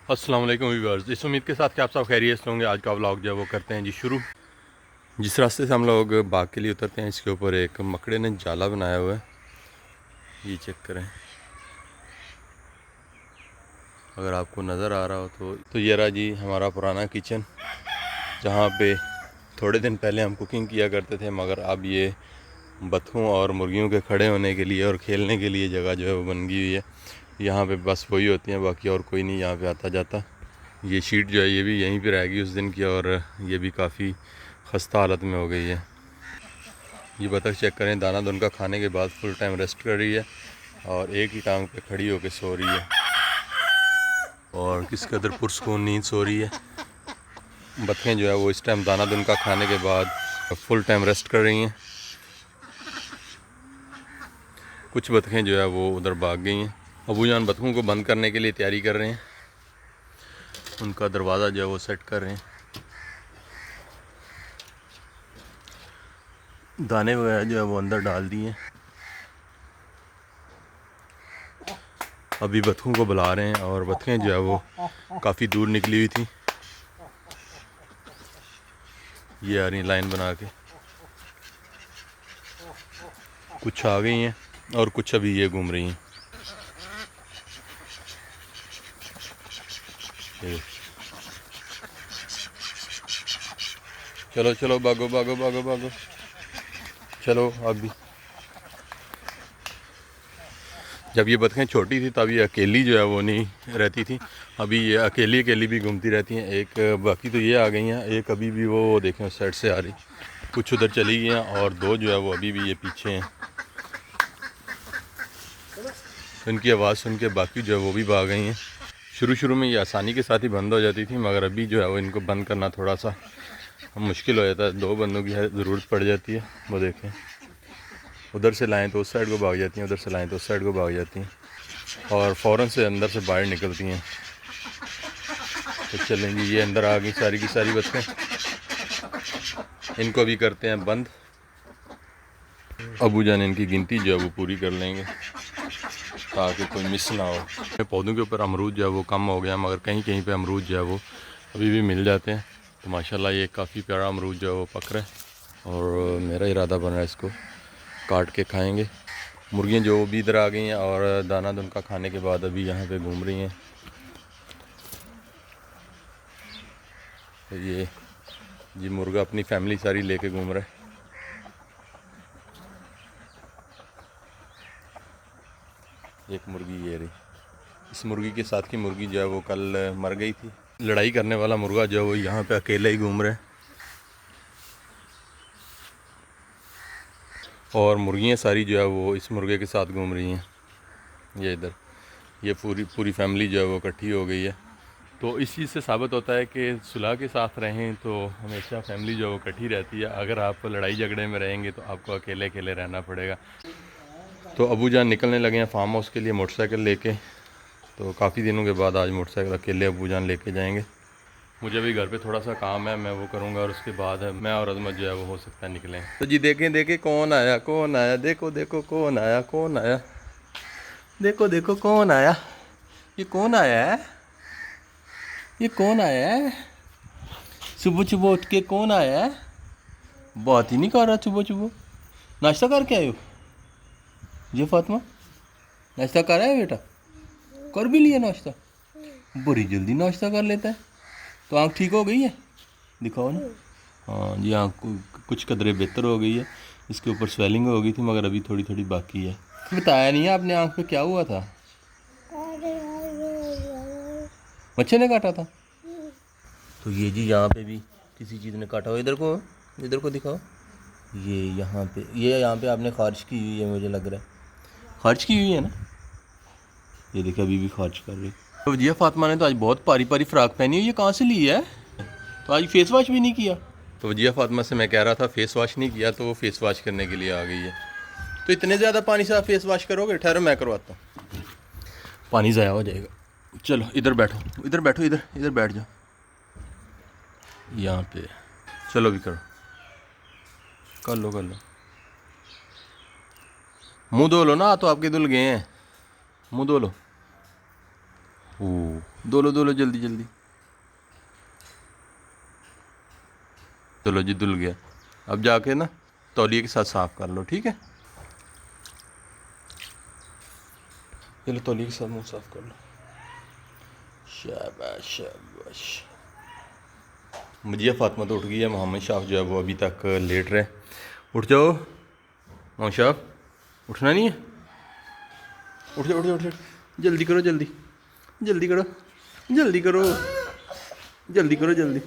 अस्सलाम वालेकुम व्यूअर्स, इस उम्मीद के साथ कि आप सब खैरियत से होंगे। आज का व्लॉग जो है वो करते हैं जी शुरू। जिस रास्ते से हम लोग बाग के लिए उतरते हैं, इसके ऊपर एक मकड़े ने जाला बनाया हुआ है। ये चेक करें, अगर आपको नज़र आ रहा हो तो ये रहा जी हमारा पुराना किचन, जहाँ पे थोड़े दिन पहले हम कुकिंग किया करते थे, मगर अब ये बत्तखों और मुर्गियों के खड़े होने के लिए और खेलने के लिए जगह जो है वो बन गई हुई है। यहाँ पे बस वही होती हैं, बाकी और कोई नहीं यहाँ पे आता जाता। ये शीट जो है ये भी यहीं पे रह गई उस दिन की, और ये भी काफ़ी खस्ता हालत में हो गई है। ये बतख चेक करें, दाना दुनका खाने के बाद फुल टाइम रेस्ट कर रही है और एक ही टांग पे खड़ी होकर सो रही है, और किस कदर पुरस्कून नींद सो रही है। बतखें जो है वो इस टाइम दाना दुनका खाने के बाद फुल टाइम रेस्ट कर रही हैं। कुछ बतखें जो है वो उधर भाग गई हैं। अबू जान बतखों को बंद करने के लिए तैयारी कर रहे हैं, उनका दरवाज़ा जो है वो सेट कर रहे हैं। दाने वगैरह जो है वो अंदर डाल दिए। अभी बतखों को बुला रहे हैं, और बतखें जो है वो काफ़ी दूर निकली हुई थी। ये आ रही लाइन बना के, कुछ आ गई हैं और कुछ अभी ये घूम रही हैं। चलो चलो, भागो भागो भागो भागो, चलो आप भी। जब ये बतखें छोटी थी तब ये अकेली जो है वो नहीं रहती थी, अभी ये अकेली अकेली भी घूमती रहती हैं। एक बाकी तो ये आ गई हैं, एक अभी भी वो देखें उस साइड से आ रही, कुछ उधर चली गई हैं, और दो जो है वो अभी भी ये पीछे हैं। उनकी आवाज़ सुन के बाकी जो है वो भी भाग गई हैं। शुरू शुरू में ये आसानी के साथ ही बंद हो जाती थी, मगर अभी जो है वो इनको बंद करना थोड़ा सा मुश्किल हो जाता है, दो बंदों की ज़रूरत पड़ जाती है। वो देखें, उधर से लाएं तो उस साइड को भाग जाती हैं, उधर से लाएं तो उस साइड को भाग जाती हैं, और फ़ौरन से अंदर से बाहर निकलती हैं। तो चलेंगी, ये अंदर आ गई सारी की सारी बतखें, इनको भी करते हैं बंद। अबू जान इनकी गिनती जो है वो पूरी कर लेंगे ताकि कोई मिस ना हो। पौधों के ऊपर अमरूद जो है वो कम हो गया, मगर कहीं कहीं पे अमरूद जो है वो अभी भी मिल जाते हैं। तो माशाल्लाह ये काफ़ी प्यारा अमरूद जो है वो पक रहा है, और मेरा इरादा बन रहा है इसको काट के खाएंगे। मुर्गियाँ जो भी इधर आ गई हैं और दाना दुनका खाने के बाद अभी यहाँ पे घूम रही हैं। तो ये जी मुर्गा अपनी फैमिली सारी लेके घूम रहा है। एक मुर्गी ये रही, इस मुर्गी के साथ की मुर्गी जो है वो कल मर गई थी। लड़ाई करने वाला मुर्गा जो है वो यहाँ पे अकेले ही घूम रहा है, और मुर्गियाँ सारी जो है वो इस मुर्गे के साथ घूम रही हैं। ये इधर ये पूरी पूरी फैमिली जो है वो इकट्ठी हो गई है। तो इस चीज़ से साबित होता है कि सुलह के साथ रहें तो हमेशा फैमिली जो है वो इकट्ठी रहती है। अगर आप लड़ाई झगड़े में रहेंगे तो आपको अकेले अकेले रहना पड़ेगा। तो अबू जान निकलने लगे हैं फार्म हाउस के लिए मोटरसाइकिल लेके। तो काफ़ी दिनों के बाद आज मोटरसाइकिल अकेले अबू जान लेके जाएंगे। मुझे भी घर पे थोड़ा सा काम है, मैं वो करूँगा, और उसके बाद मैं और अजमत जो है वो हो सकता है निकलें। तो जी देखें देखें कौन आया कौन आया, देखो देखो कौन आया कौन आया, देखो देखो कौन आया। ये कौन आया है, ये कौन आया है? सुबह सुबह उठ के कौन आया है? बात ही नहीं कर रहा सुबह सुबह। नाश्ता करके आए हो जी फातिमा? नाश्ता कर आए बेटा? कर भी लिया नाश्ता? बड़ी जल्दी नाश्ता कर लेता है। तो आँख ठीक हो गई है? दिखाओ ना। हाँ जी, आँख कुछ कदरे बेहतर हो गई है। इसके ऊपर स्वेलिंग हो गई थी, मगर अभी थोड़ी थोड़ी बाकी है। बताया नहीं है आपने आँख पे क्या हुआ था? मच्छर ने काटा था? तो ये जी यहाँ पे भी किसी चीज़ ने काटा हो। इधर को दिखाओ। ये यहाँ पे आपने खारिश की हुई है, मुझे लग रहा है खारिश की हुई है ना। ये देखिए अभी भी खारिश कर रही। तो जिया फातिमा ने तो आज बहुत पारी पारी फ्राक पहनी हुई है, कहाँ से ली है? तो आज फेस वॉश भी नहीं किया। तो वजिया फातिमा से मैं कह रहा था फेस वॉश नहीं किया, तो वो फेस वॉश करने के लिए आ गई है। तो इतने ज़्यादा पानी से आप फेस वॉश करोगे? ठहरो मैं करवाता हूँ, पानी ज़ाया हो जाएगा। चलो इधर बैठो, इधर बैठो, इधर इधर बैठ जाओ यहाँ पे। चलो भी करो, कर लो कर लो। मुँह धो लो ना, तो आपके धुल गए हैं, मुँह धो लो। धो लो धो लो जल्दी जल्दी। चलो जी धुल गया। अब जाके ना तौलिए के साथ साफ़ कर लो, ठीक है। चलो तौलिए के साथ मुँह साफ़ कर लो। शाबाश शाबाश। मुझे फातिमा तो उठ गई है, मोहम्मद शाफ जो है वो अभी तक लेट रहे। उठ जाओ मोहम्मद शाफ, उठना नहीं है? उठ जाओ उठ जाओ उठ जाओ, जल्दी करो जल्दी जल्दी करो जल्दी करो जल्दी करो जल्दी।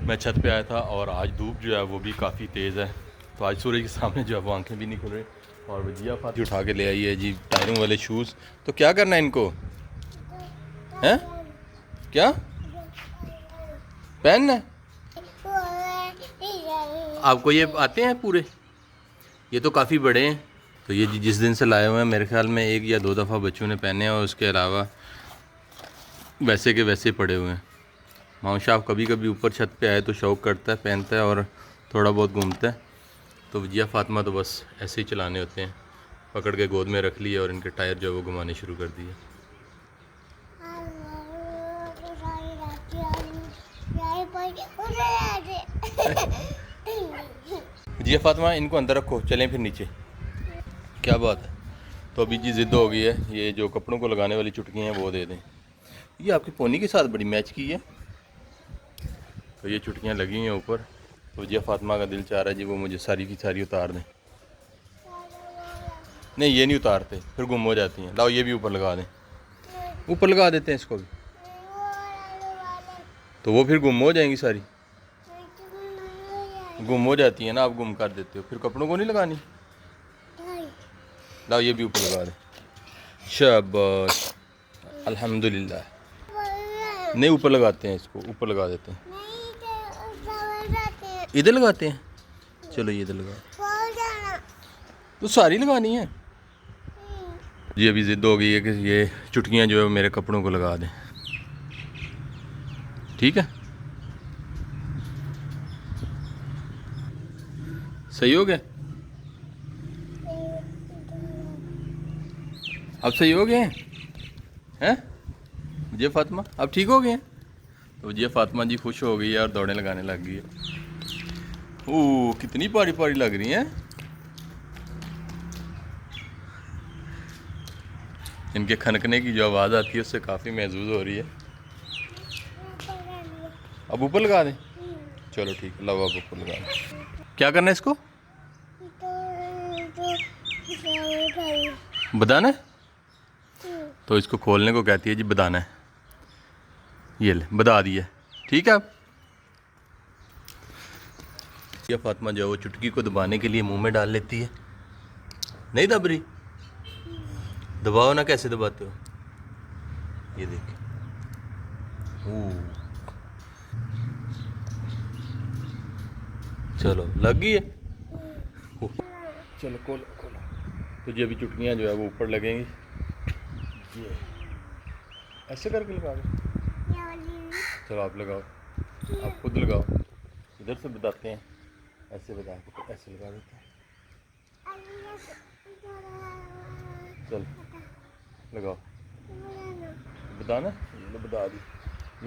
मैं छत पे आया था और आज धूप जो है वो भी काफ़ी तेज़ है, तो आज सूरज के सामने जो है वो आंखें भी नहीं खुल रही। और वजिया फाती उठा के ले आई है जी टायरों वाले शूज़। तो क्या करना है इनको, हैं? क्या पहनना है? आपको ये आते हैं पूरे? ये तो काफ़ी बड़े हैं। तो ये जिस दिन से लाए हुए हैं मेरे ख्याल में 1 या 2 दफ़ा बच्चों ने पहने हैं, और उसके अलावा वैसे के वैसे पड़े हुए हैं। मोहम्मद शाफ कभी कभी ऊपर छत पे आए तो शौक़ करता है, पहनता है और थोड़ा बहुत घूमता है। तो वजिया फातिमा तो बस ऐसे ही चलाने होते हैं, पकड़ के गोद में रख लिए और इनके टायर जो है वो घुमाने शुरू कर दिए। वजिया फातिमा इनको अंदर रखो, चलें फिर नीचे। क्या बात है। तो अभी जी ज़िद हो गई है, ये जो कपड़ों को लगाने वाली चुटकी हैं वो दे दें। ये आपकी पोनी के साथ बड़ी मैच की है। तो ये चुटकियाँ लगी हैं ऊपर, तो वजिया फातिमा का दिल चाह रहा है जी वो मुझे सारी की सारी उतार दें। नहीं ये नहीं उतारते, फिर गुम हो जाती हैं। लाओ ये भी ऊपर लगा दें, ऊपर लगा देते हैं इसको भी, तो वो फिर गुम हो जाएंगी सारी। गुम हो जाती है ना, आप गुम कर देते हो, फिर कपड़ों को नहीं लगानी। लाओ ये भी ऊपर लगा दें। शाबाश अल्हम्दुलिल्लाह। नहीं ऊपर लगाते हैं, इसको ऊपर लगा देते हैं। इधर लगाते हैं, चलो ये इधर लगा। तो सारी लगानी है जी। अभी ज़िद हो गई है कि ये चुटकियाँ जो है मेरे कपड़ों को लगा दें, ठीक है। सही हो गया, अब सही हो गए हैं वजिया फातिमा, अब ठीक हो गए हैं। तो वजिया फातिमा जी खुश हो गई है और दौड़े लगाने लग गई है। ओह कितनी पारी पारी लग रही हैं। इनके खनकने की जो आवाज़ आती है उससे काफ़ी महसूस हो रही है। अब ऊपर लगा दें, चलो ठीक है, लाओ अब ऊपर लगा दें। क्या करना है इसको, बदाना है? तो इसको खोलने को कहती है जी बदाना है। ये ले बदा दिया, ठीक है। अब ये फातिमा जो है वो चुटकी को दबाने के लिए मुंह में डाल लेती है। नहीं दब रही, दबाओ ना, कैसे दबाते हो, ये देखिए। चलो लग गई है। चलो खोलो खोलो। तो जी अभी चुटकियाँ जो है वो ऊपर लगेंगी, ये ऐसे करके लगा दो। चलो आप लगाओ, आप खुद लगाओ, इधर से बताते हैं, ऐसे बता के ऐसे लगा देते हैं। चल लगाओ, बताना, ये बता दी,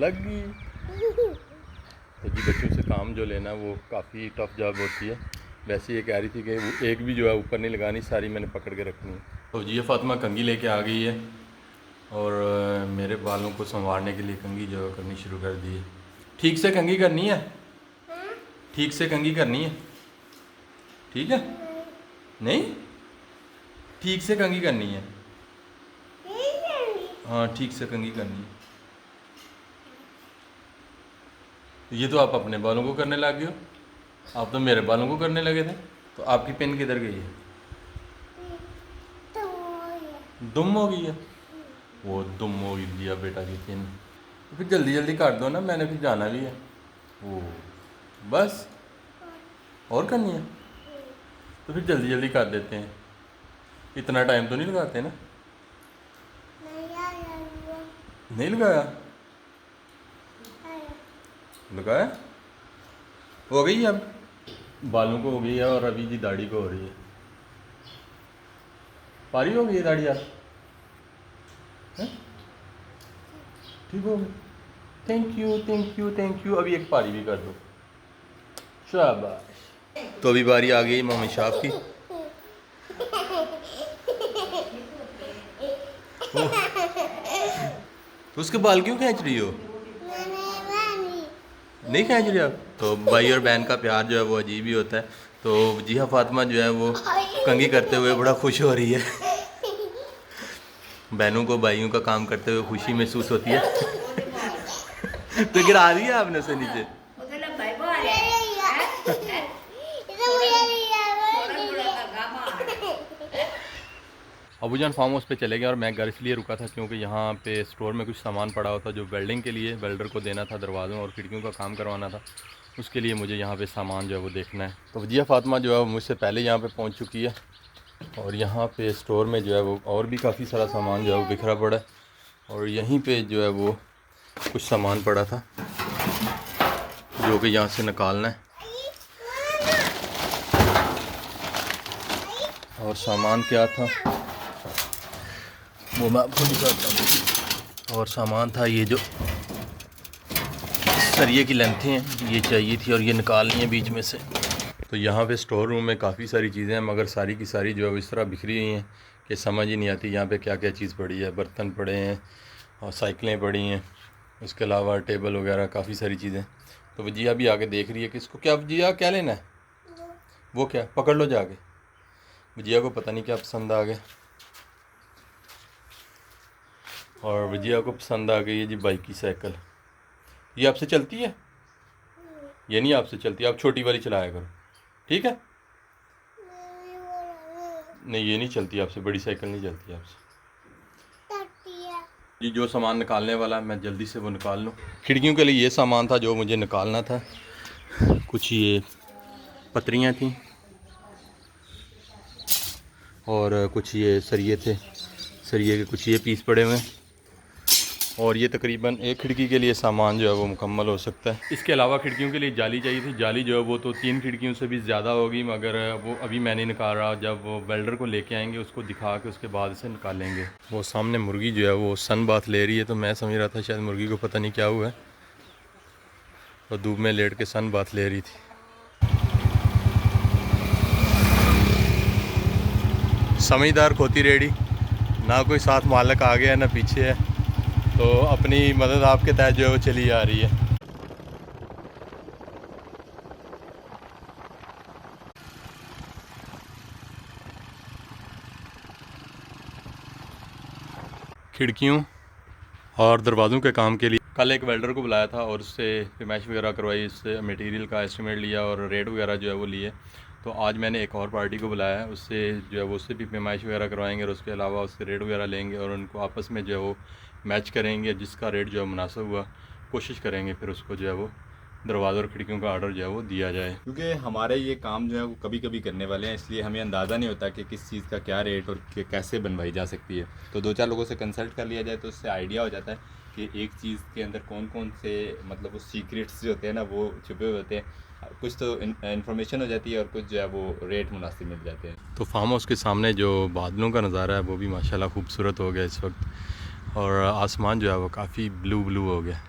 लग गई। तो जी बच्चों से काम जो लेना वो काफ़ी टफ जॉब होती है। वैसे ये कह रही थी कि वो एक भी जो है ऊपर नहीं लगानी, सारी मैंने पकड़ के रखनी है। तो जी ये फातिमा कंघी लेके आ गई है और मेरे बालों को संवारने के लिए कंघी जो है करनी शुरू कर दी है। ठीक से कंघी करनी है, ठीक से कंघी करनी है, ठीक है। नहीं ठीक से कंघी करनी है, हाँ ठीक से कंघी करनी है। ये तो आप अपने बालों को करने लग गए हो, आप तो मेरे बालों को करने लगे थे। तो आपकी पेन किधर गई है, दुम हो गई है, वो दुम हो गया बेटा की पेन। तो फिर जल्दी जल्दी काट दो ना, मैंने फिर जाना भी है। वो बस और करनी है, तो फिर जल्दी जल्दी काट देते हैं, इतना टाइम तो नहीं लगाते ना। नहीं लगाया, लगाया हो गई अब, बालों को हो गई है और अभी जी दाढ़ी को हो रही है। पारी हो गई है दाढ़ी यार, ठीक हो गया। Thank you thank you thank you. अभी एक पारी भी कर दो, शाबाश। तो अभी बारी आ गई मोहम्मद शाह की। तो उसके बाल क्यों खींच रही हो? नहीं खींच रही आप? तो भाई और बहन का प्यार जो है वो अजीब ही होता है। तो जिया फातिमा जो है वो कंघी करते हुए बड़ा खुश हो रही है। बहनों को भाइयों का काम करते हुए खुशी महसूस होती है। तो गिरा रही है आपने उसे नीचे। अबूजान फार्म हाउस पे चले गए और मैं घर इसलिए रुका था क्योंकि यहाँ पे स्टोर में कुछ सामान पड़ा हुआ था जो वेल्डिंग के लिए वेल्डर को देना था, दरवाज़ों और खिड़कियों का काम करवाना था। उसके लिए मुझे यहाँ पे सामान जो है वो देखना है। तो जिया फातिमा जो है मुझसे पहले यहाँ पे पहुँच चुकी है और यहाँ पे स्टोर में जो है वो और भी काफ़ी सारा सामान जो है वो बिखरा पड़ा है। और यहीं पर जो है वो कुछ सामान पड़ा था जो कि यहाँ से निकालना है। और सामान क्या था वो मैं आपको दिखाता हूँ। और सामान था ये जो सरिये की लेंथें हैं ये चाहिए थी और ये निकालनी है बीच में से। तो यहाँ पे स्टोर रूम में काफ़ी सारी चीज़ें हैं मगर सारी की सारी जो है इस तरह बिखरी हुई हैं कि समझ ही नहीं आती यहाँ पे क्या क्या चीज़ पड़ी है। बर्तन पड़े हैं और साइकिलें पड़ी हैं, उसके अलावा टेबल वगैरह काफ़ी सारी चीज़ें। तो वजिया भी आगे देख रही है कि इसको क्या, वजिया क्या लेना है? वो क्या, पकड़ लो जाके। वजिया को पता नहीं क्या पसंद आ गया और वजिया को पसंद आ गई है जी बाइक की साइकिल। ये आपसे चलती है? ये नहीं आपसे चलती, आप छोटी वाली चलाया करो, ठीक है? नहीं ये नहीं चलती आपसे, बड़ी साइकिल नहीं चलती आपसे। जी जो सामान निकालने वाला मैं जल्दी से वो निकाल लूँ। खिड़कियों के लिए ये सामान था जो मुझे निकालना था। कुछ ये पतरियाँ थी और कुछ ये सरिये थे, सरिये के कुछ ये पीस पड़े हुए हैं और ये तकरीबन एक खिड़की के लिए सामान जो है वो मुकम्मल हो सकता है। इसके अलावा खिड़कियों के लिए जाली चाहिए थी। जाली जो है वो तो 3 खिड़कियों से भी ज़्यादा होगी मगर वो अभी मैं नहीं निकाल रहा। जब वो वेल्डर को लेके आएंगे उसको दिखा के उसके बाद इसे निकालेंगे। वो सामने मुर्गी जो है वो सन बाथ ले रही है तो मैं समझ रहा था शायद मुर्गी को पता नहीं क्या हुआ है और धूप में लेट के सन बाथ ले रही थी। समझदार खोती रेडी, ना कोई साथ मालक आ गया ना पीछे है, तो अपनी मदद आपके तहत जो है वो चली आ रही है। खिड़कियों और दरवाज़ों के काम के लिए कल एक वेल्डर को बुलाया था और उससे पैमाइश वगैरह करवाई, उससे मटेरियल का एस्टिमेट लिया और रेट वगैरह जो है वो लिए। तो आज मैंने एक और पार्टी को बुलाया है, उससे जो है वो उससे भी पैमाइश वगैरह करवाएंगे और उसके अलावा उससे रेट वगैरह लेंगे और उनको आपस में जो है वो मैच करेंगे। जिसका रेट जो है मुनासिब हुआ कोशिश करेंगे फिर उसको जो है वो दरवाज़ा और खिड़कियों का ऑर्डर जो है वो दिया जाए। क्योंकि हमारे ये काम जो है वो कभी कभी करने वाले हैं, इसलिए हमें अंदाज़ा नहीं होता कि किस चीज़ का क्या रेट और कैसे बनवाई जा सकती है। तो 2-4 लोगों से कंसल्ट कर लिया जाए तो उससे आइडिया हो जाता है कि एक चीज़ के अंदर कौन कौन से मतलब वो सीक्रेट्स जो होते हैं ना वो छुपे हुए होते हैं। कुछ तो इन्फॉर्मेशन हो जाती है और कुछ जो है वो रेट मुनासिब मिल जाते हैं। तो फार्म हाउस के सामने जो बादलों का नज़ारा है वो भी माशाल्लाह खूबसूरत हो गया इस वक्त और आसमान जो है वो काफ़ी ब्लू ब्लू हो गया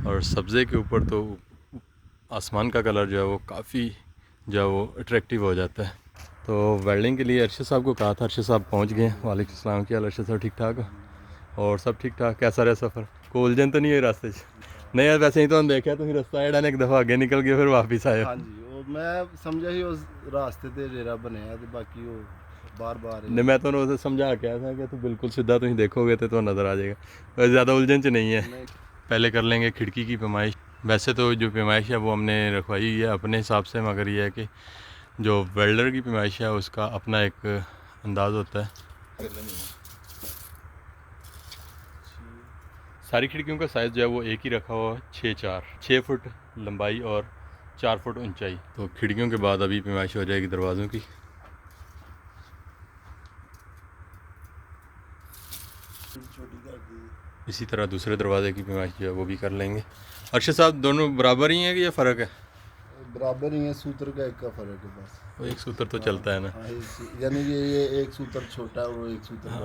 और सब्ज़े के ऊपर तो आसमान का कलर जो है वो काफ़ी जो है वो अट्रैक्टिव हो जाता है। तो वेल्डिंग के लिए अरशद साहब को कहा था, अरशद साहब पहुंच गए। वालेकुम सलाम। क्या अरशद साहब ठीक ठाक हो? और सब ठीक ठाक? कैसा रहा सफ़र? कोई उलझन तो नहीं है रास्ते नहीं यार? वैसे ही तो हम देखा तुम रास्ता एडा ने एक दफ़ा आगे निकल गए फिर वापस आए। हाँ जी, वो मैं समझा ही उस रास्ते ते डेरा बनया ते बाकी वो बार-बार नहीं मैं तो उसे समझा के आया था कि तू बिल्कुल सीधा तुम देखोगे तो नज़र आ जाएगा, वैसे ज़्यादा उलझन च नहीं है। पहले कर लेंगे खिड़की की पैमाइश। वैसे तो जो पैमाइश है वो हमने रखवाई है अपने हिसाब से, मगर ये है कि जो वेल्डर की पैमाइश है उसका अपना एक अंदाज़ होता है। सारी खिड़कियों का साइज़ जो है वो एक ही रखा हुआ है, 6 फुट लंबाई और 4 फुट ऊंचाई। तो खिड़कियों के बाद अभी पैमाइश हो जाएगी दरवाज़ों की। इसी तरह दूसरे दरवाजे की पैमाइश जो है वो भी कर लेंगे। अरशद साहब दोनों बराबर ही हैं कि ये फ़र्क है? बराबर ही है, सूत्र का एक का फर्क है बस। वो एक सूत्र तो चलता है ना। यानी कि ये एक सूत्र छोटा है वो एक सूत्र बड़ा